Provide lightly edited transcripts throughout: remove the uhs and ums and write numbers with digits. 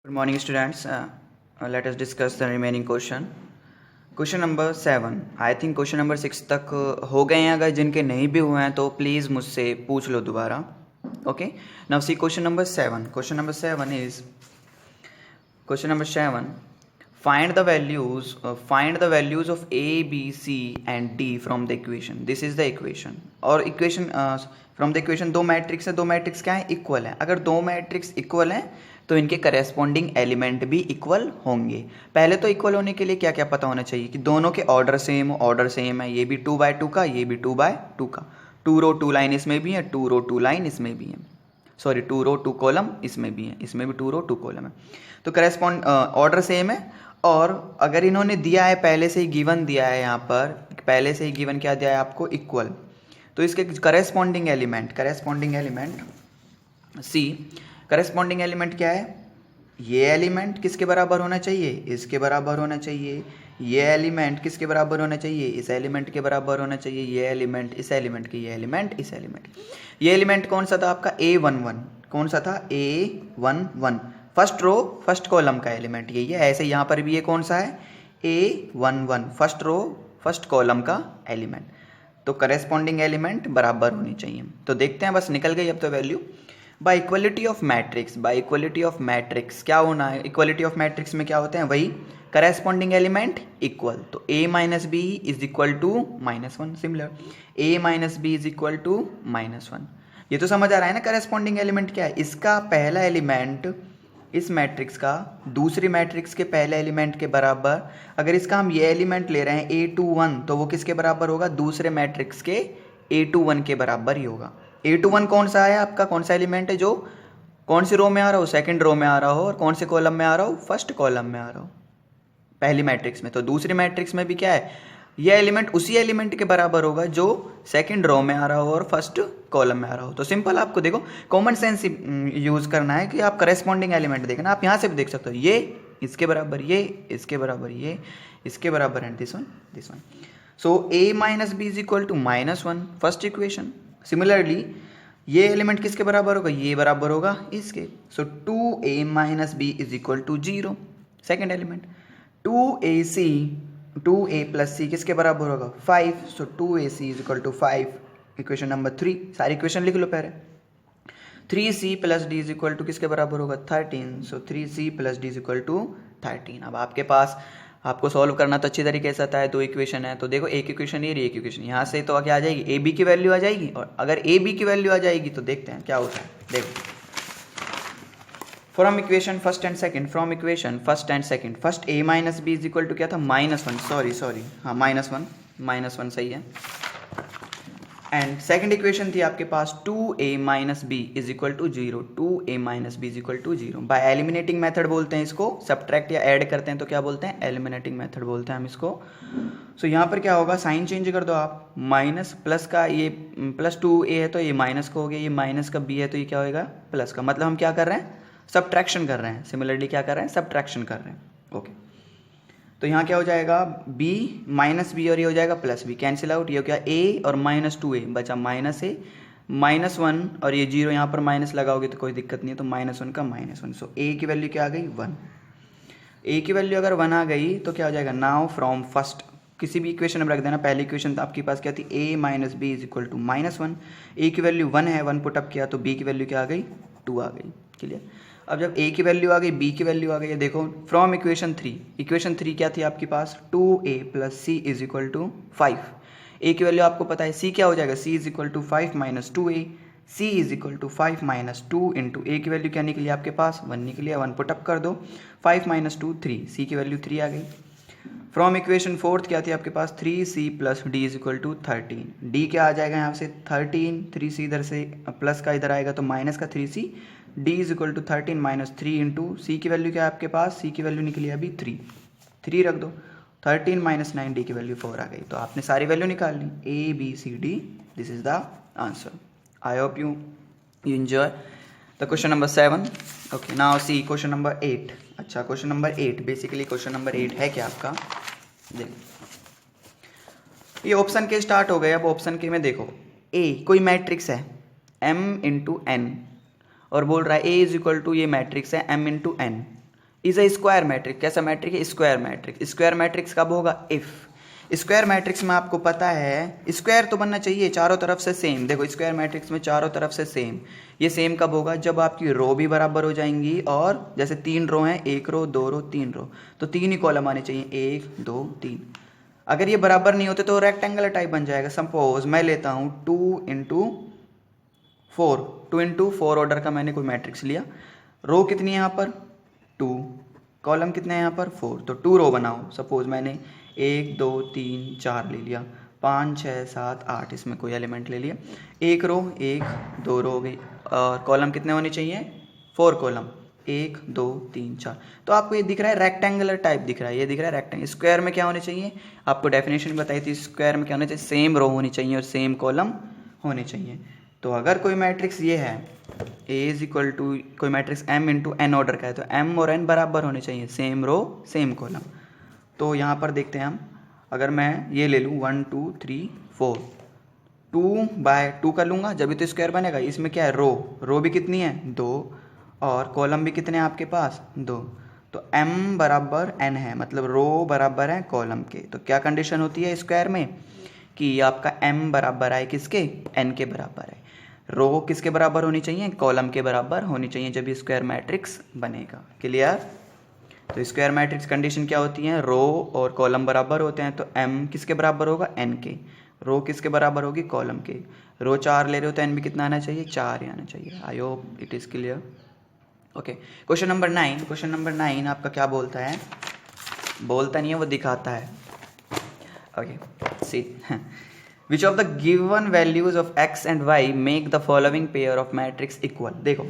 Good morning, students. Let us discuss the remaining question. Question number 7. I think question number 6 तक हो गए हैं. अगर जिनके नहीं भी हुए हैं तो प्लीज़ मुझसे पूछ लो दोबारा. Okay. Now see question number 7. Question number 7 is question number 7. Find the values of A, B, C and D from the equation. This is the equation. और equation from the equation दो matrix है. दो matrix क्या है? Equal है. अगर दो matrix equal हैं तो इनके करेस्पॉन्डिंग एलिमेंट भी इक्वल होंगे. पहले तो इक्वल होने के लिए क्या क्या पता होना चाहिए कि दोनों के ऑर्डर सेम है. ये भी 2/2 का, ये भी 2/2 का. 2 रो 2 लाइन इसमें भी है, 2 रो 2 लाइन इसमें भी है. सॉरी 2 रो 2 कॉलम इसमें भी है, इसमें भी 2 रो 2 कॉलम है. तो करेस्पॉन्ड ऑर्डर सेम है. और अगर इन्होंने दिया है पहले से ही गिवन दिया है, यहाँ पर पहले से ही गिवन क्या दिया है आपको? इक्वल. तो इसके करेस्पॉन्डिंग एलिमेंट सी, करेस्पॉन्डिंग एलिमेंट क्या है? ये एलिमेंट किसके बराबर होना चाहिए? इसके बराबर होना चाहिए. ये एलिमेंट किसके बराबर होना चाहिए? इस एलिमेंट के बराबर होना चाहिए. ये एलिमेंट इस एलिमेंट के, ये एलिमेंट इस एलिमेंट. ये एलिमेंट कौन सा था आपका? A11. कौन सा था? A11. First row first column का एलिमेंट यही है. ऐसे यहाँ पर भी ये कौन सा है? A11. First row first column का एलिमेंट. तो करेस्पॉन्डिंग एलिमेंट बराबर होनी चाहिए. तो देखते हैं, बस निकल गई अब तो value. Bye equality of matrix क्या होना है? इक्वलिटी ऑफ मैट्रिक्स में क्या होते हैं? वही करेस्पॉन्डिंग एलिमेंट इक्वल. तो A minus B is equal to -1. Similar A minus B is equal to -1. ये तो समझ आ रहा है ना करेस्पॉन्डिंग एलिमेंट क्या है? इसका पहला एलिमेंट इस मैट्रिक्स का दूसरी मैट्रिक्स के पहले एलिमेंट के बराबर. अगर इसका हम ये एलिमेंट ले रहे हैं A21, तो वो किसके बराबर होगा? दूसरे मैट्रिक्स के A21 के बराबर ही होगा. A21 कौन सा है आपका? कौन सा एलिमेंट है जो कौन सी रो में आ रहा हो? सेकंड रो में आ रहा हो. और कौन से कॉलम में आ रहा हो? फर्स्ट कॉलम में आ रहा हो पहली मैट्रिक्स में. तो दूसरी मैट्रिक्स में भी क्या है? यह एलिमेंट उसी एलिमेंट के बराबर होगा जो सेकंड रो में आ रहा हो और फर्स्ट कॉलम में आ रहा हो. तो सिंपल आपको देखो कॉमन सेंस यूज करना है कि आप करेस्पॉन्डिंग एलिमेंट देखना. आप यहाँ से भी देख सकते हो, ये इसके बराबर, ये इसके बराबर, ये इसके बराबर and this one. So A minus B is equal to -1 first equation. Similarly ये एलिमेंट किसके बराबर होगा? ये बराबर होगा इसके. So 2A minus B is equal to 0 second element. 2A plus C किसके बराबर होगा? 5. So 2AC is equal to 5. Equation number 3. सारी इक्वेशन लिख लो पहले. 3C plus D is equal to किसके बराबर होगा? 13. So 3C plus D is equal to 13. अब आपके पास आपको सॉल्व करना तो अच्छी तरीके से आता है. दो इक्वेशन है तो देखो, एक इक्वेशन ये रही, एक इक्वेशन यहाँ से. तो क्या आ जाएगी? ए बी की वैल्यू आ जाएगी. और अगर ए बी की वैल्यू आ जाएगी तो देखते हैं क्या होता है. देखो from equation first and second, first A minus B is equal to क्या था? -1. सॉरी हाँ -1 सही है. एंड सेकंड इक्वेशन थी आपके पास 2A minus B is equal to 0. 2A minus B is equal to 0. By eliminating method बोलते हैं इसको. सब्ट्रैक्ट या ऐड करते हैं तो क्या बोलते हैं? एलिमिनेटिंग मेथड बोलते हैं हम इसको. सो यहाँ पर क्या होगा? साइन चेंज कर दो आप. माइनस प्लस का, ये +2A है तो ये माइनस का हो गया. ये माइनस का B है तो ये क्या होगा? प्लस का. मतलब हम क्या कर रहे हैं? सब्ट्रैक्शन कर रहे हैं. सिमिलरली क्या कर रहे हैं? सब्ट्रैक्शन कर रहे हैं. ओके. तो यहाँ क्या हो जाएगा? B माइनस बी और ये हो जाएगा प्लस बी. Cancel out. ये हो गया A और -2A बचा -A. -1 और ये 0 यहाँ पर माइनस लगाओगे तो कोई दिक्कत नहीं है. तो -1 का -1. सो A की वैल्यू क्या आ गई? 1. A की वैल्यू अगर 1 आ गई तो क्या हो जाएगा? नाउ फ्रॉम फर्स्ट किसी भी इक्वेशन में रख देना. पहली इक्वेशन तो आपके पास क्या थी? A minus B is equal to -1. A की वैल्यू 1 है, 1 पुटअप किया तो B की वैल्यू क्या आ गई? 2 आ गई. क्लियर. अब जब A की वैल्यू आ गई, B की वैल्यू आ गई, देखो फ्रॉम इक्वेशन 3 क्या थी आपके पास? 2A plus C is equal to 5. A की वैल्यू आपको पता है, C क्या हो जाएगा? C is equal to 5 minus 2A. C is equal to 5 minus 2 into A की वैल्यू क्या निकली आपके पास? 1 निकली. 1 पुटअप कर दो. 5 माइनस 2 3. C की वैल्यू 3 आ गई. फ्रॉम इक्वेशन 4 क्या थी आपके पास? 3C plus D is equal to 13. D क्या आ जाएगा यहाँ से? 13. 3C इधर से प्लस का इधर आएगा तो माइनस का 3C. D is equal to 13 minus 3 into C की वैल्यू क्या है आपके पास? C की वैल्यू निकली अभी 3 रख दो. 13 माइनस 9 D की वैल्यू 4 आ गई. तो आपने सारी वैल्यू निकाल ली. A B C D. This is the answer. I hope you enjoy the question number 7. Okay. Now see question number 8. अच्छा, question number 8 basically question number 8 है क्या आपका? देखो ये ऑप्शन के स्टार्ट हो गए. अब ऑप्शन के में देखो, A कोई मैट्रिक्स है M इंटू N और बोल रहा है A इज इक्वल टू, ये मैट्रिक्स है M into N. Is a square matrix. कैसा मैट्रिक है? Square matrix. स्क्वायर मैट्रिक्स कब होगा? इफ स्क्वायर मैट्रिक्स में आपको पता है स्क्वायर तो बनना चाहिए चारों तरफ से सेम। देखो स्क्वायर मैट्रिक्स में चारों तरफ से सेम, ये सेम कब होगा? जब आपकी रो भी बराबर हो जाएंगी, और जैसे 3 रो हैं, 1 रो 2 रो 3 रो, तो 3 ही कॉलम आने चाहिए, 1 2 3। अगर ये बराबर नहीं होते तो रेक्टेंगुलर टाइप बन जाएगा। सपोज मैं लेता हूँ 2 इंटू 4 ऑर्डर का मैंने कोई मैट्रिक्स लिया। रो कितनी है यहाँ पर? 2, कॉलम कितने हैं यहाँ पर? 4। तो 2 रो बनाओ। सपोज मैंने 1 2 3 4 ले लिया, 5 6 7 8 इसमें कोई एलिमेंट ले लिया। 1 रो 1 2 रो हो गई, और कॉलम कितने होने चाहिए? 4 कॉलम, 1 2 3 4। तो आपको ये दिख रहा है रेक्टेंगुलर टाइप दिख रहा है, ये दिख रहा है रेक्टेंगल। स्क्वायर में क्या होने चाहिए? आपको डेफिनेशन बताई थी, स्क्वायर में क्या होना चाहिए? सेम रो होनी चाहिए और सेम कॉलम होने चाहिए। तो अगर कोई मैट्रिक्स ये है A इज इक्वल टू कोई matrix M into N order का है, तो M और N बराबर होने चाहिए, सेम रो सेम कॉलम। तो यहाँ पर देखते हैं हम, अगर मैं ये ले लूँ 1 2 3 4, 2/2 कर लूँगा जब भी तो स्क्वायर बनेगा। इसमें क्या है? रो भी कितनी है? 2, और कॉलम भी कितने हैं आपके पास? 2। तो M बराबर N है, मतलब रो बराबर है कॉलम के। तो क्या कंडीशन होती है स्क्वायर में? कि आपका M बराबर है किसके? N के बराबर है। रो किसके बराबर होनी चाहिए? कॉलम के बराबर होनी चाहिए जब ये स्क्वायर मैट्रिक्स बनेगा। क्लियर? तो स्क्वायर मैट्रिक्स कंडीशन क्या होती है? रो और कॉलम बराबर होते हैं, तो M किसके बराबर होगा? N के। रो किसके बराबर होगी? कॉलम के। रो 4 ले रहे हो तो N भी कितना आना चाहिए? 4 ही आना चाहिए। I hope it is clear. Okay, question number 9। Question number 9 आपका क्या बोलता है? बोलता नहीं है, वो दिखाता है। Okay, see Which of the given values of x and y make the following pair of matrix equal? देखो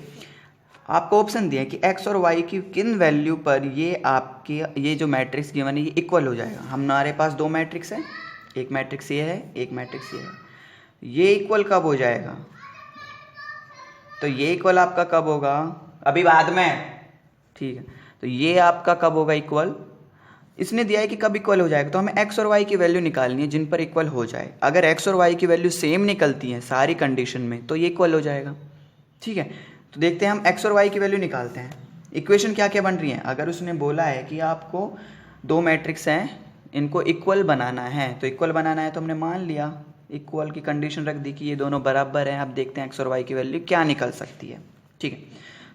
आपको ऑप्शन दिया है कि x और y की किन वैल्यू पर ये आपके ये जो मैट्रिक्स गिवन है ये इक्वल हो जाएगा। हमारे पास 2 मैट्रिक्स है, एक मैट्रिक्स ये है, एक मैट्रिक्स ये है। ये इक्वल कब हो जाएगा? तो ये इक्वल आपका कब होगा? अभी बाद में, ठीक है। तो ये आपका कब होगा इक्वल? इसने दिया है कि कब इक्वल हो जाएगा, तो हमें x और y की वैल्यू निकालनी है जिन पर इक्वल हो जाए। अगर x और y की वैल्यू सेम निकलती हैं सारी कंडीशन में तो ये इक्वल हो जाएगा। ठीक है, तो देखते हैं हम x और y की वैल्यू निकालते हैं। इक्वेशन क्या क्या बन रही है? अगर उसने बोला है कि आपको 2 मैट्रिक्स हैं, इनको इक्वल बनाना है, तो इक्वल बनाना है तो हमने मान लिया, इक्वल की कंडीशन रख दी कि ये दोनों बराबर हैं। अब देखते हैं x और y की वैल्यू क्या निकल सकती है। ठीक है,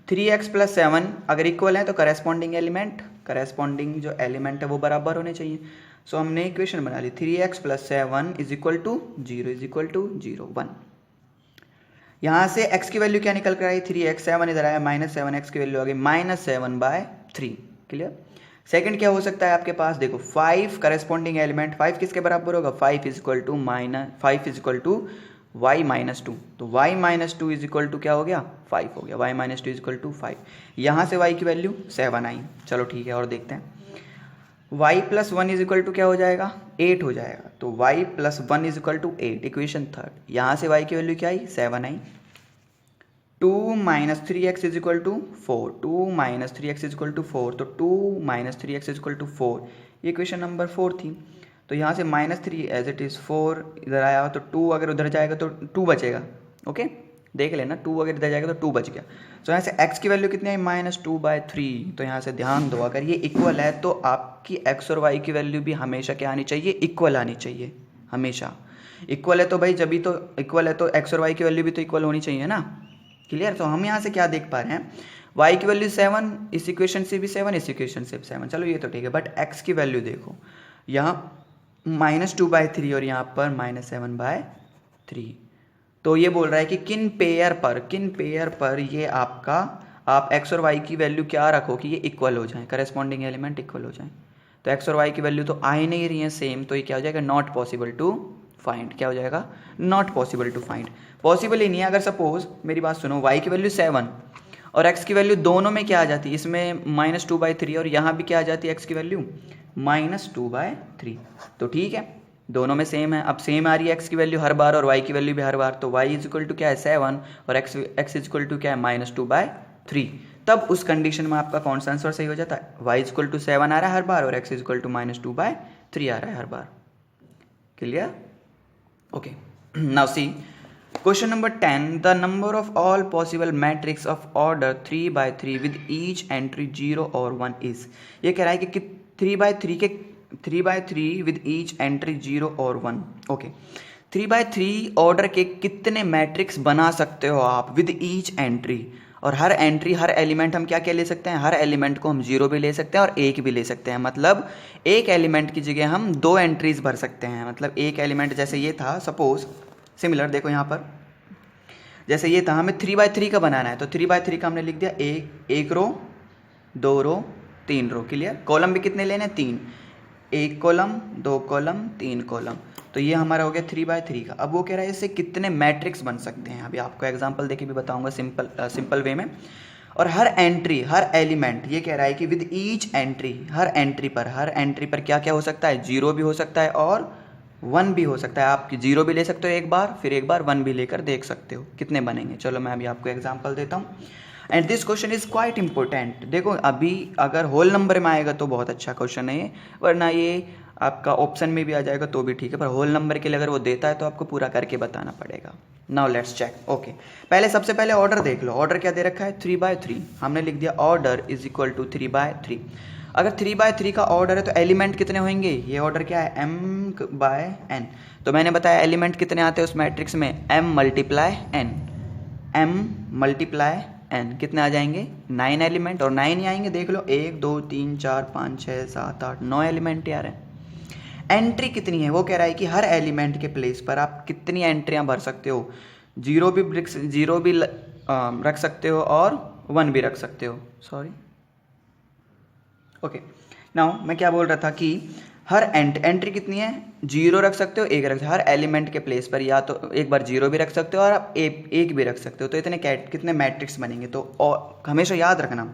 3x + 7 अगर इक्वल है तो करस्पॉन्डिंग जो एलिमेंट है वो बराबर होने चाहिए। सो हमने इक्वेशन बना ली 3x + 7 = 0 1। यहाँ से x की वैल्यू क्या निकल कर आई? 3x, 7 इधर आया, -7x की वैल्यू आ गई -7/3। क्लियर? सेकंड क्या हो सकता है आपके पास? देखो 5 करस्पॉन्डिंग एलिमेंट, 5 किसके बराबर होगा? 5 = y - 2। तो y - 2 = क्या हो गया? 5 हो गया। y - 2 = 5। यहाँ से y की वैल्यू 7 आई। चलो ठीक है, और देखते हैं। y + 1 = क्या हो जाएगा? 8 हो जाएगा। तो y + 1 = 8, इक्वेशन थर्ड। यहाँ से y की वैल्यू क्या आई? 7 आई। 2 - 3x = 4, 2 - 3x = 4, तो 2 - 3x = 4, ये इक्वेशन नंबर 4 थी। तो यहाँ से -3 एज इट इज़ 4 इधर आया, तो 2 अगर उधर जाएगा तो 2 बचेगा। ओके, देख लेना, 2 अगर इधर जाएगा तो 2 बच गया। तो यहाँ से x की वैल्यू कितनी आई? -2/3। तो यहाँ से ध्यान दो, अगर ये इक्वल है तो आपकी x और y की वैल्यू भी हमेशा क्या आनी चाहिए? इक्वल आनी चाहिए। हमेशा इक्वल है तो भाई, जब भी तो इक्वल है तो x और y की वैल्यू भी तो इक्वल होनी चाहिए ना। क्लियर? तो हम यहाँ से क्या देख पा रहे हैं? y की वैल्यू 7, इस इक्वेशन से भी 7, इस इक्वेशन से भी 7। चलो ये तो ठीक है, बट x की वैल्यू देखो, यहाँ -2/3 और यहाँ पर -7/3। तो ये बोल रहा है कि किन पेयर पर ये आपका आप x और y की वैल्यू क्या रखो कि ये इक्वल हो जाए, करस्पॉन्डिंग एलिमेंट इक्वल हो जाए। तो x और y की वैल्यू तो आ ही नहीं रही है सेम, तो ये क्या हो जाएगा? Not possible to find. क्या हो जाएगा? Not possible to find. Possible ही नहीं है। अगर सपोज मेरी बात सुनो, y की वैल्यू 7 और x की वैल्यू दोनों में क्या आ जाती है? इसमें -2/3 और यहाँ भी क्या आ जाती है x की वैल्यू? -2/3। तो ठीक है, दोनों में सेम है। अब सेम आ रही है x की वैल्यू हर बार और y की वैल्यू भी हर बार, तो y = क्या है? 7 और x = क्या है? -2/3। तब उस कंडीशन में आपका कौन सा आंसर सही हो जाता है? y = 7 आ रहा है हर बार और x = -2/3 आ रहा है हर बार। Clear? Okay, now see question number 10, the number of all possible matrix of order 3 by 3 with each entry 0 और 1 इज। ये कह रहा है कि 3 by 3 विद ईच एंट्री 0 और 1। ओके, 3 by 3 ऑर्डर के कितने मैट्रिक्स बना सकते हो आप विद ईच एंट्री, और हर एंट्री हर एलिमेंट हम क्या क्या ले सकते हैं, हर एलिमेंट को हम 0 भी ले सकते हैं और 1 भी ले सकते हैं। मतलब एक एलिमेंट की जगह हम 2 एंट्रीज भर सकते हैं। मतलब एक एलिमेंट जैसे ये था, सपोज सिमिलर, देखो यहाँ पर जैसे ये था, हमें 3 by 3 का बनाना है, तो 3 by 3 का हमने लिख दिया एक रो, 2 रो, 3 रो। क्लियर। कॉलम भी कितने लेने, 3, 1 कॉलम, 2 कॉलम, 3 कॉलम। तो ये हमारा हो गया 3 by 3 का। अब वो कह रहा है इससे कितने मैट्रिक्स बन सकते हैं। अभी आपको एग्जांपल देके भी बताऊंगा सिंपल वे में। और हर एंट्री हर एलिमेंट, ये कह रहा है कि with each entry, her entry पर क्या क्या हो सकता है, 0 भी हो सकता है और 1 भी हो सकता है। आप 0 भी ले सकते हो एक बार, फिर एक बार 1 भी लेकर देख सकते हो कितने बनेंगे। चलो मैं अभी आपको एग्जाम्पल देता हूँ। And this question is quite important. देखो अभी अगर होल नंबर में आएगा तो बहुत अच्छा क्वेश्चन है ये, वरना ये आपका ऑप्शन में भी आ जाएगा तो भी ठीक है, पर होल नंबर के लिए अगर वो देता है तो आपको पूरा करके बताना पड़ेगा। Now let's check. ओके, सबसे पहले ऑर्डर देख लो। ऑर्डर क्या दे रखा है, 3 by 3। हमने लिख दिया order is equal to 3 by 3। अगर 3 by 3 का ऑर्डर है तो एलिमेंट कितने होंगे, ये ऑर्डर क्या है, m/n। तो मैंने बताया एलिमेंट कितने आते हैं उस मैट्रिक्स में, m मल्टीप्लाई n। कितने आ जाएंगे, 9 एलिमेंट, और 9 ही आएंगे। देख लो 1 2 3 4 5 6 7 8 9 एलिमेंट यार है। एंट्री कितनी है, वो कह रहा है कि हर एलिमेंट के प्लेस पर आप कितनी एंट्रियां भर सकते हो, 0 भी रख सकते हो और 1 भी रख सकते हो। Sorry, okay. नाउ मैं क्या बोल रहा था कि हर एंट्री कितनी है, 0 रख सकते हो, 1 रख सकते हो। हर एलिमेंट के प्लेस पर या तो एक बार 0 भी रख सकते हो और आप 1 भी रख सकते हो। तो इतने कितने मैट्रिक्स बनेंगे। तो हमेशा याद रखना,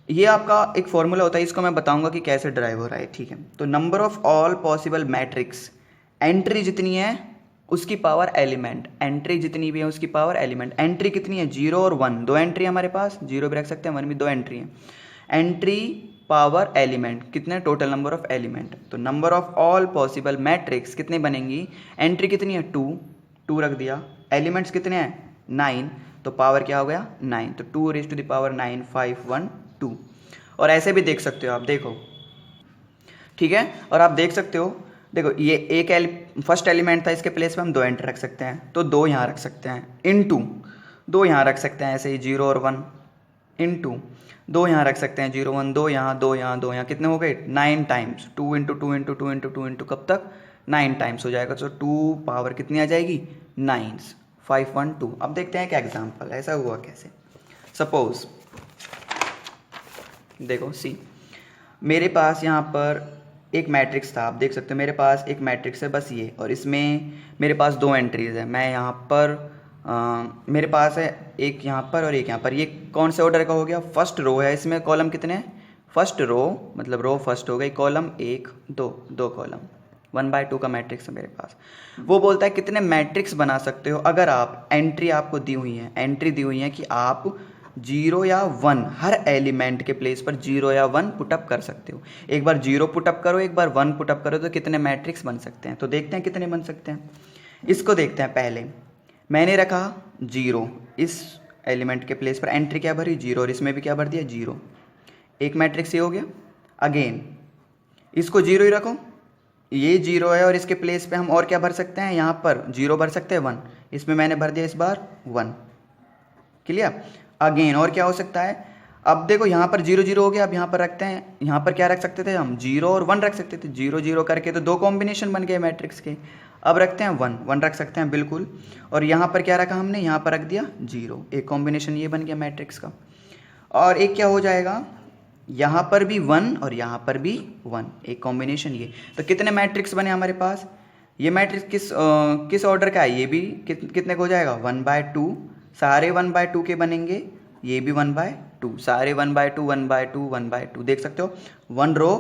ये आपका एक फॉर्मूला होता है, इसको मैं बताऊंगा कि कैसे ड्राइव हो रहा है, ठीक है। तो number of all possible matrix, entry जितनी है उसकी पावर एलिमेंट, एंट्री जितनी भी है उसकी पावर एलिमेंट। एंट्री कितनी है, 0 और 1, 2 एंट्री हमारे पास, 0 भी रख सकते हैं 1 भी, 2 एंट्री है। एंट्री पावर एलिमेंट कितने, टोटल नंबर ऑफ एलिमेंट। तो number of all possible matrix कितनी बनेंगी, एंट्री कितनी है 2 रख दिया, एलिमेंट्स कितने हैं 9, तो पावर क्या हो गया 9। तो 2⁻9 5 1 2। और ऐसे भी देख सकते हो आप, देखो ठीक है। और आप देख सकते हो, देखो ये एक फर्स्ट एलिमेंट था, इसके प्लेस पे हम 2 एंट्री रख सकते हैं, तो 2 यहाँ रख सकते हैं, इनटू 2 यहाँ रख सकते हैं, ऐसे ही 0 और 1, इनटू 2 यहाँ रख सकते हैं, 0 1, 2 यहाँ 2 यहाँ 2 यहाँ, कितने हो गए 9 टाइम्स, 2 × 2 × 2 × 2 × कब तक 9 टाइम्स हो जाएगा। तो 2 पावर कितनी आ जाएगी 9 5 1 2। अब देखते हैं क्या एग्जाम्पल, ऐसा हुआ कैसे। सपोज देखो सी, मेरे पास यहाँ पर एक मैट्रिक्स था, आप देख सकते हो मेरे पास एक मैट्रिक्स है बस ये, और इसमें मेरे पास 2 एंट्रीज है। मैं यहाँ पर मेरे पास है एक यहाँ पर और एक यहाँ पर। ये कौन से ऑर्डर का हो गया, फर्स्ट रो है, इसमें कॉलम कितने हैं, फर्स्ट रो मतलब रो फर्स्ट हो गई, कॉलम 1 2 कॉलम, 1/2 का मैट्रिक्स है मेरे पास। वो बोलता है कितने मैट्रिक्स बना सकते हो अगर आप एंट्री आपको दी हुई है, एंट्री दी हुई है कि आप 0 या 1 हर एलिमेंट के प्लेस पर 0 या 1 पुटअप कर सकते हो। एक बार 0 पुटअप करो, एक बार 1 पुटअप करो, तो कितने मैट्रिक्स बन सकते हैं। तो देखते हैं कितने बन सकते हैं, इसको देखते हैं। पहले मैंने रखा 0, इस एलिमेंट के प्लेस पर एंट्री क्या भरी 0, और इसमें भी क्या भर दिया 0, एक मैट्रिक्स ये हो गया। अगेन इसको 0 ही रखो, ये 0 है और इसके प्लेस पे हम और क्या भर सकते हैं, यहाँ पर 0 भर सकते हैं 1, इसमें मैंने भर दिया इस बार 1। क्लियर। अगेन और क्या हो सकता है, अब देखो यहाँ पर 0 0 हो गया, अब यहाँ पर रखते हैं, यहाँ पर क्या रख सकते थे हम 0 और 1 रख सकते थे, 0 0 करके तो 2 कॉम्बिनेशन बन गए मैट्रिक्स के। अब रखते हैं 1 1 रख सकते हैं बिल्कुल, और यहाँ पर क्या रखा हमने, यहाँ पर रख दिया 0, एक कॉम्बिनेशन ये बन गया मैट्रिक्स का। और एक क्या हो जाएगा, यहाँ पर भी 1 और यहाँ पर भी 1, एक कॉम्बिनेशन ये। तो कितने मैट्रिक्स बने हमारे पास, ये मैट्रिक्स किस ऑर्डर का है, ये भी कितने का हो जाएगा 1/2, सारे 1/2 के बनेंगे, ये भी 1/2, सारे 1/2 1/2 1/2। देख सकते हो 1 रो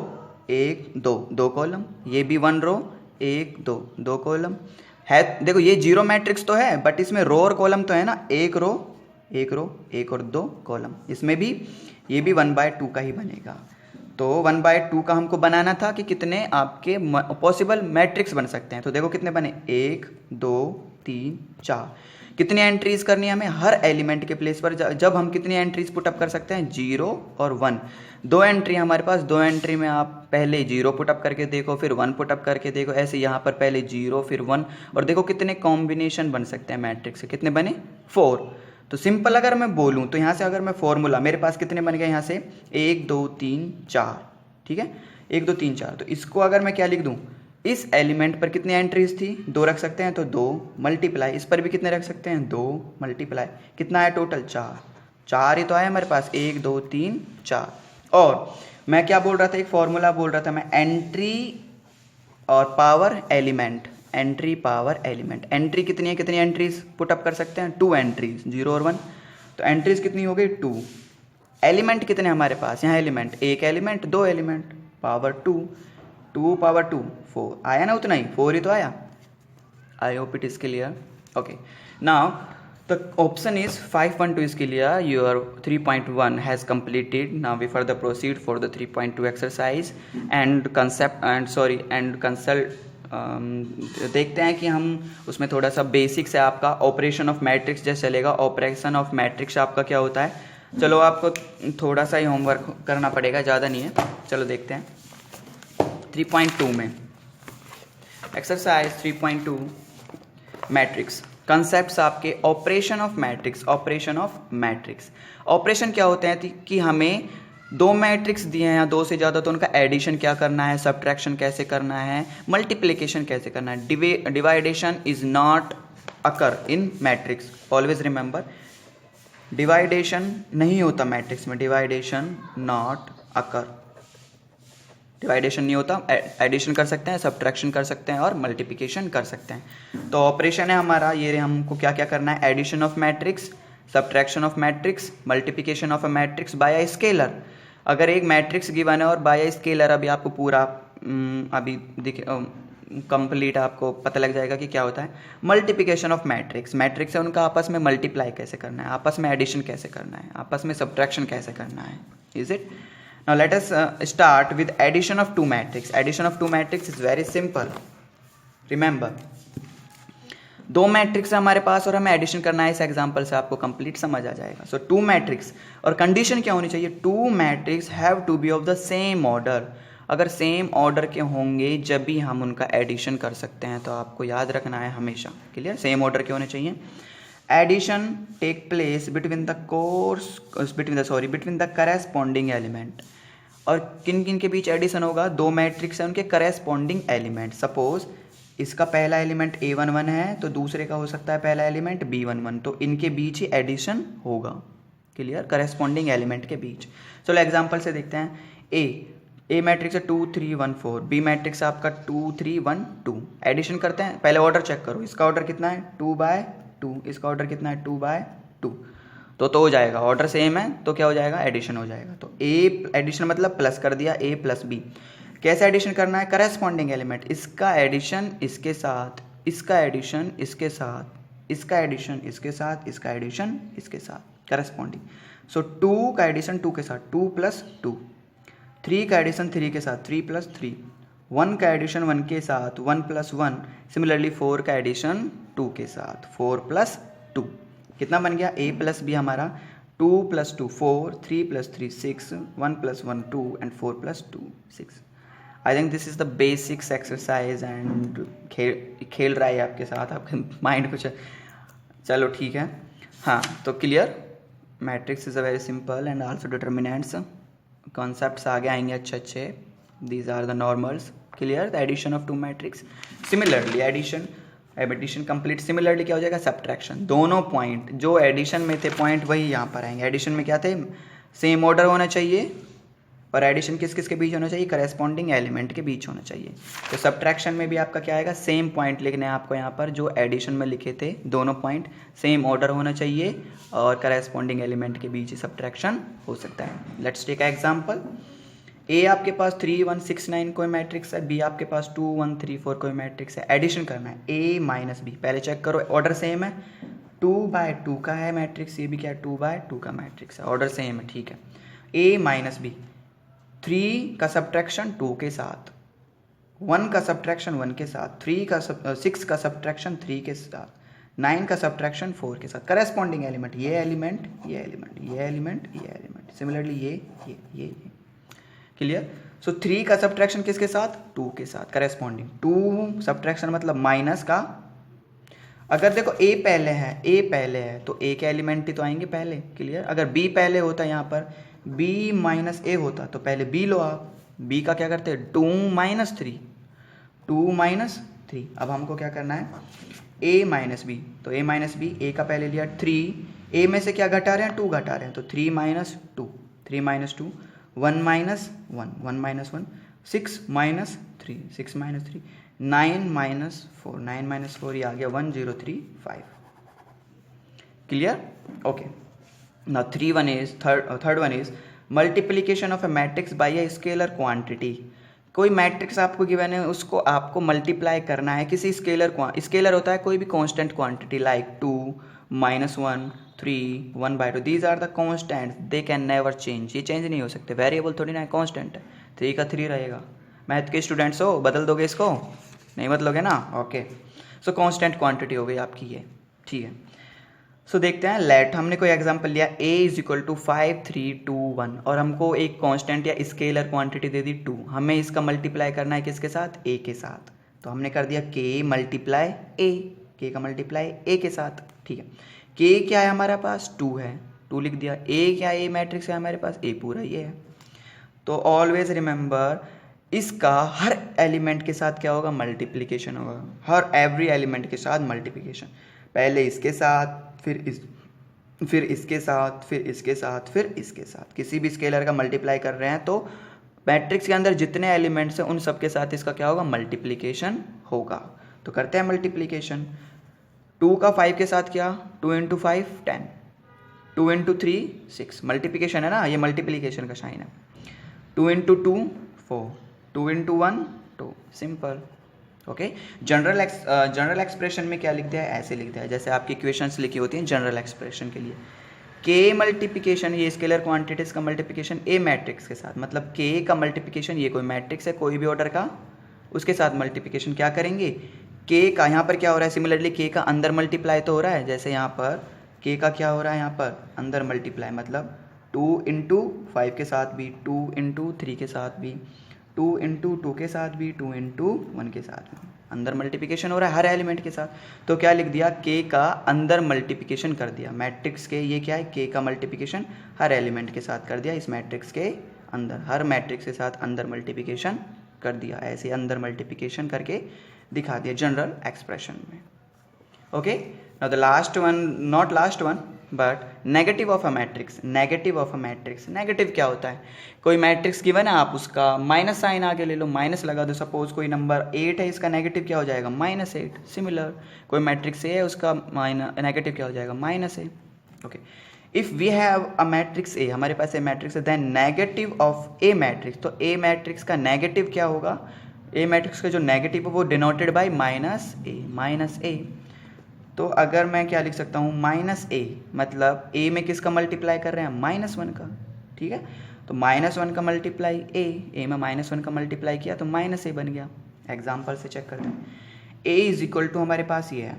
1 2 कॉलम, ये भी 1 रो 1 2 कॉलम है। देखो ये 0 मैट्रिक्स तो है, बट इसमें रो और कॉलम तो है ना, 1 रो 1 और 2 कॉलम, इसमें भी ये भी 1/2 का ही बनेगा। तो 1/2 का हमको बनाना था कि कितने आपके पॉसिबल मैट्रिक्स बन सकते हैं। तो देखो कितने बने 1 2 3 4। कितनी एंट्रीज करनी है हमें? हर एलिमेंट के प्लेस पर जब हम कितनी एंट्रीज पुटअप कर सकते हैं? 0 और 1। 2 एंट्री हमारे पास, 2 एंट्री में आप पहले 0 पुटअप करके देखो, फिर 1 पुटअप करके देखो, ऐसे यहाँ पर पहले 0 फिर 1, और देखो कितने कॉम्बिनेशन बन सकते हैं मैट्रिक्स के। कितने बने? 4। तो सिंपल अगर मैं बोलूँ तो यहाँ से अगर मैं फॉर्मूला, मेरे पास कितने बन गए यहाँ से? 1 2 3 4, ठीक है, 1 2 3 4। तो इसको अगर मैं क्या लिख दूँ, इस एलिमेंट पर कितनी एंट्रीज थी? 2 रख सकते हैं, तो 2 मल्टीप्लाई, इस पर भी कितने रख सकते हैं? 2 मल्टीप्लाई, कितना है टोटल? 4। 4 ही तो आया हमारे पास, 1 2 3 4। और मैं क्या बोल रहा था? एक फॉर्मूला बोल रहा था मैं, एंट्री और power element, entry power element. Entry कितनी है? कितनी एंट्रीज पुटअप कर सकते हैं? 2 एंट्रीज, 0 और 1। तो एंट्रीज कितनी हो गई? 2। एलिमेंट कितने हमारे पास? यहाँ एलिमेंट, एक एलिमेंट, 2 एलिमेंट, पावर 2, 2 पावर 2 4 आया ना, उतना ही, 4 ही तो आया। I hope it is clear. Okay, now the option is 5.2 is clear. Your 3.1 has completed. Now we further proceed for the 3.2 exercise and concept and consult. देखते हैं कि हम उसमें थोड़ा सा बेसिक से आपका ऑपरेशन ऑफ मैट्रिक्स जैसे चलेगा। ऑपरेशन ऑफ मैट्रिक्स आपका क्या होता है? चलो आपको थोड़ा सा ही होमवर्क करना पड़ेगा, ज़्यादा नहीं है। चलो देखते हैं 3.2 में एक्सरसाइज 3.2 मैट्रिक्स कंसेप्ट्स आपके operation of matrix. Operation of matrix, operation क्या होते हैं कि हमें 2 मैट्रिक्स दिए हैं या 2 से ज़्यादा, तो उनका एडिशन क्या करना है, सब्ट्रैक्शन कैसे करना है, मल्टीप्लिकेशन कैसे करना है। Divideation is not occur in matrix, always remember, divideation नहीं होता मैट्रिक्स में, डिवाइडेशन नॉट अकर, डिवाइडेशन नहीं होता। एडिशन कर सकते हैं, सब्ट्रैक्शन कर सकते हैं और मल्टीप्लिकेशन कर सकते हैं। तो ऑपरेशन है हमारा ये, हमको क्या क्या करना है? Addition of matrix, subtraction of matrix, multiplication of a matrix by a scalar. अगर एक मैट्रिक्स गिवन है और बाय अ स्केलर, अभी आपको पूरा अभी कंप्लीट आपको पता लग जाएगा कि क्या होता है। मल्टीप्लिकेशन ऑफ मैट्रिक्स, मैट्रिक्स है उनका आपस में मल्टीप्लाई कैसे करना है, आपस में एडिशन कैसे करना है, आपस में सब्ट्रैक्शन कैसे करना है। Is it? Now let us start with addition of 2 matrix. Addition of 2 matrix is very simple. Remember, 2 matrix है हमारे पास और हमें एडिशन करना है। इस एग्जांपल से आपको कंप्लीट समझ आ जाएगा। सो 2 मैट्रिक्स, और कंडीशन क्या होनी चाहिए? 2 matrix have to be of the same order. अगर सेम ऑर्डर के होंगे जब भी हम उनका एडिशन कर सकते हैं, तो आपको याद रखना है हमेशा। क्लियर? सेम ऑर्डर के होने चाहिए। Addition take place between the corresponding element. और किन किन के बीच एडिशन होगा? 2 मैट्रिक्स है, उनके करेस्पॉन्डिंग एलिमेंट। सपोज इसका पहला एलिमेंट A11 है, तो दूसरे का हो सकता है पहला एलिमेंट B11, तो इनके बीच ही एडिशन होगा। क्लियर? करेस्पॉन्डिंग एलिमेंट के बीच। चलो एग्जांपल से देखते हैं। ए मैट्रिक्स है 2 3 1 4, बी मैट्रिक्स आपका 2 3 1 2। एडिशन करते हैं, पहले ऑर्डर चेक करो। इसका ऑर्डर कितना है? 2/2। इसका ऑर्डर कितना है? 2/2। तो हो जाएगा, ऑर्डर सेम है तो क्या हो जाएगा? एडिशन हो जाएगा। तो ए एडिशन मतलब प्लस कर दिया, A + B। कैसे एडिशन करना है? करेस्पॉन्डिंग एलिमेंट, इसका एडिशन इसके साथ, इसका एडिशन इसके साथ, इसका एडिशन इसके साथ, इसका एडिशन इसके साथ, करेस्पॉन्डिंग। सो 2 का एडिशन 2 के साथ, 2 + 2। 3 का एडिशन 3 के साथ, 3 + 3। 1 का एडिशन 1 के साथ, 1 + 1। सिमिलरली 4 का एडिशन 2 के साथ, 4 + 2। कितना बन गया? A + B हमारा 2 + 2 4, 3 + 3 6, 1 + 1 2 and 4 + 2 6। I think this is the basics exercise and खेल रहा है आपके साथ, आपके माइंड कुछ। चलो ठीक है, हाँ तो clear. Matrix is a very simple and also determinants. Concepts आगे आएंगे अच्छे अच्छे। These are the normals. Clear? The addition of 2 matrix. Similarly addition complete. Similarly क्या हो जाएगा? सब्ट्रैक्शन। दोनों पॉइंट जो एडिशन में थे पॉइंट वही यहाँ पर आएंगे। एडिशन में क्या थे? सेम ऑर्डर होना चाहिए, और एडिशन किस किस के बीच होना चाहिए? करेस्पॉन्डिंग एलिमेंट के बीच होना चाहिए। तो सब्ट्रैक्शन में भी आपका क्या आएगा? सेम पॉइंट लिखने हैं आपको यहाँ पर जो एडिशन में लिखे थे। दोनों पॉइंट सेम ऑर्डर होना चाहिए और करेस्पॉन्डिंग एलिमेंट के बीच ही सब्ट्रैक्शन हो सकता है। Let's take a example. A आपके पास 3 1 6 9 कोई मैट्रिक्स है, बी आपके पास 2 1 3 4 कोई मैट्रिक्स है। एडिशन करना है A - B। पहले चेक करो, ऑर्डर सेम है, 2/2 का है मैट्रिक्स, ये भी क्या है? 2/2 का मैट्रिक्स है, ऑर्डर सेम है, ठीक है। A - B, 3 का सब्ट्रैक्शन 2 के साथ, 1 का सब्ट्रैक्शन 1 के साथ, 6 का सब्ट्रैक्शन 3 के साथ, 9 का सब्ट्रैक्शन 4 के साथ, करेस्पॉन्डिंग एलिमेंट ये एलिमेंट ये एलिमेंट ये एलिमेंट ये एलिमेंट, सिमिलरली ये क्लियर। सो 3 का सब्ट्रैक्शन किसके साथ, 2 के साथ, करेस्पॉन्डिंग 2 सब्ट्रैक्शन मतलब माइनस का, अगर देखो a पहले है तो a के एलिमेंट ही तो आएंगे पहले, क्लियर। अगर b पहले होता यहाँ पर b माइनस a होता तो पहले b लो आप, b का क्या करते हैं 2 माइनस 3। अब हमको क्या करना है a माइनस बी, तो a माइनस बी, a का पहले लिया 3, a में से क्या घटा रहे हैं 2 घटा रहे हैं, तो 3 माइनस 2 1 माइनस 1 6 माइनस 3 9 माइनस 4 ये आ गया 1035, clear. Okay, now third one is multiplication of A matrix bye a scalar quantity. कोई मैट्रिक्स आपको गिवन है, उसको आपको मल्टीप्लाई करना है किसी स्केलर होता है कोई भी constant quantity, like 2 -1 3 1/2, these are the constants, they can never change, ये चेंज नहीं हो सकते, वेरिएबल थोड़ी ना है, कांस्टेंट है, 3 का 3 रहेगा। मैथ के स्टूडेंट्स हो, बदल दोगे इसको, नहीं बदलोगे ना, ओके। सो कांस्टेंट क्वांटिटी हो गई आपकी ये, ठीक है। सो देखते हैं, लेट हमने कोई एग्जांपल लिया a = 5 3 2 1 और हमको एक कांस्टेंट या स्केलर क्वांटिटी दे दी 2, हमें इसका मल्टीप्लाई करना है किसके साथ, a के साथ, तो हमने कर दिया k मल्टीप्लाई a, k का मल्टीप्लाई a के साथ, ठीक है। k क्या है हमारे पास 2 है, 2 लिख दिया, a क्या है, a मैट्रिक्स है हमारे पास, a पूरा ये है। तो ऑलवेज रिमेंबर इसका हर एलिमेंट के साथ क्या होगा, मल्टीप्लिकेशन होगा, हर एवरी एलिमेंट के साथ मल्टीप्लिकेशन, पहले इसके साथ फिर इसके साथ फिर इसके साथ फिर इसके साथ, किसी भी स्केलर का मल्टीप्लाई कर रहे हैं तो मैट्रिक्स के अंदर जितने एलिमेंट्स हैं उन सब के साथ इसका क्या होगा, मल्टीप्लिकेशन होगा। तो करते हैं मल्टीप्लिकेशन, 2 का 5 के साथ क्या, 2 × 5 10, 2 × 3 6, मल्टीप्लिकेशन है ना, ये मल्टीप्लिकेशन का साइन है, 2 × 2 4, 2 × 1 2, सिंपल, ओके। जनरल एक्सप्रेशन में क्या लिख दिया है, ऐसे लिख दिया है जैसे आपकी इक्वेशंस लिखी होती हैं जनरल एक्सप्रेशन के लिए, k मल्टीप्लिकेशन, ये स्केलर क्वांटिटीज का मल्टीप्लिकेशन a मैट्रिक्स के साथ, मतलब k का मल्टीप्लिकेशन, ये कोई मैट्रिक्स है कोई भी ऑर्डर का, उसके साथ मल्टीप्लिकेशन क्या करेंगे, k का यहाँ पर क्या हो रहा है, सिमिलरली k का अंदर मल्टीप्लाई तो हो रहा है, जैसे यहाँ पर k का क्या हो रहा है, यहाँ पर अंदर मल्टीप्लाई, मतलब 2 × 5 के साथ भी, 2 × 3 के साथ भी, 2 × 2 के साथ भी, 2 × 1 के साथ भी, अंदर मल्टीप्लिकेशन हो रहा है हर एलिमेंट के साथ। तो क्या लिख दिया, k का अंदर मल्टीप्लिकेशन कर दिया, मैट्रिक्स के ये क्या है, k का मल्टीप्लिकेशन हर एलिमेंट के साथ कर दिया, इस मैट्रिक्स के अंदर, हर मैट्रिक्स के साथ अंदर मल्टीप्लिकेशन कर दिया, ऐसे अंदर मल्टीप्लिकेशन करके दिखा दिया जनरल एक्सप्रेशन में, okay. Now the last one, not last one but negative of a matrix, negative of a matrix, negative क्या होता है, कोई मैट्रिक्स गिवन है, आप उसका माइनस साइन आगे ले लो, माइनस लगा दो, सपोज कोई नंबर 8 है, इसका नेगेटिव क्या हो जाएगा, -8, सिमिलर कोई मैट्रिक्स ए है, उसका नेगेटिव क्या हो जाएगा, -a, okay. If we have a matrix A, हमारे पास ए मैट्रिक्स है, then negative of A matrix, तो ए मैट्रिक्स का नेगेटिव क्या होगा, ए मैट्रिक्स का जो नेगेटिव है वो डिनोटेड बाय -a, तो अगर मैं क्या लिख सकता हूँ, -a, मतलब a में किसका मल्टीप्लाई कर रहे हैं, -1 का, ठीक है। तो -1 का मल्टीप्लाई a में -1 का मल्टीप्लाई किया तो -a बन गया। एग्जाम्पल से चेक करते हैं, a = हमारे पास ये है,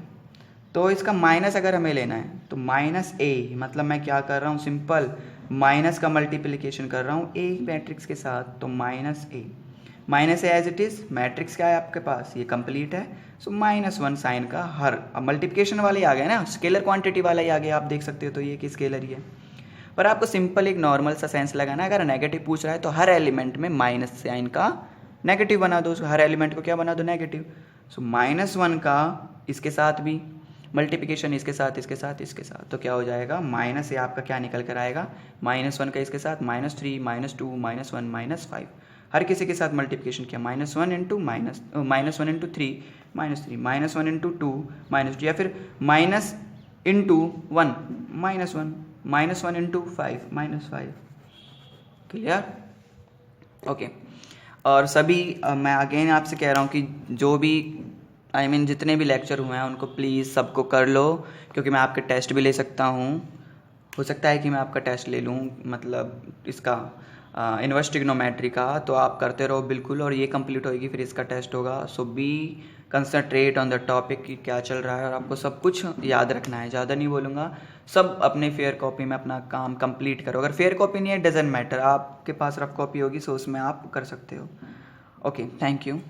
तो इसका माइनस अगर हमें लेना है तो -a, मतलब मैं क्या कर रहा हूँ, सिंपल माइनस का मल्टीप्लिकेशन कर रहा हूँ a मैट्रिक्स के साथ, तो -a as it is, matrix क्या है आपके पास, ये कंप्लीट है, सो -1 साइन का हर, अब मल्टीप्लिकेशन वाला ही आ गया ना, स्केलर क्वांटिटी वाला ही आ गया, आप देख सकते हो, तो ये कि स्केलर ही है। पर आपको सिंपल एक नॉर्मल सा सेंस लगाना, अगर नेगेटिव पूछ रहा है तो हर एलिमेंट में माइनस साइन का नेगेटिव बना दो, हर एलिमेंट को क्या बना दो, नेगेटिव। सो -1 का इसके साथ भी मल्टीप्लिकेशन, इसके साथ इसके साथ इसके साथ, तो क्या हो जाएगा, माइनस से आपका क्या निकल कर आएगा, -1 का इसके साथ -3 -2 -1 -5, हर किसी के साथ मल्टीप्लिकेशन किया, -1 × -1 × 3 -3 -1 × 2 -2, या फिर -1 × 1 -1 × 5 -5, क्लियर, ओके। और सभी मैं अगेन आपसे कह रहा हूँ कि जो भी जितने भी लेक्चर हुए हैं उनको प्लीज़ सबको कर लो, क्योंकि मैं आपके टेस्ट भी ले सकता हूँ, हो सकता है कि मैं आपका टेस्ट ले लूँ, मतलब इसका इन्वर्स ट्रिग्नोमेट्री का, तो आप करते रहो बिल्कुल, और ये कंप्लीट होएगी फिर इसका टेस्ट होगा। So be concentrate on the topic कि क्या चल रहा है और आपको सब कुछ याद रखना है। ज़्यादा नहीं बोलूँगा, सब अपने फेयर कॉपी में अपना काम कंप्लीट करो। अगर फेयर कॉपी नहीं है डजेंट मैटर, आपके पास रफ कॉपी होगी सो उसमें आप कर सकते हो। Okay, thank you.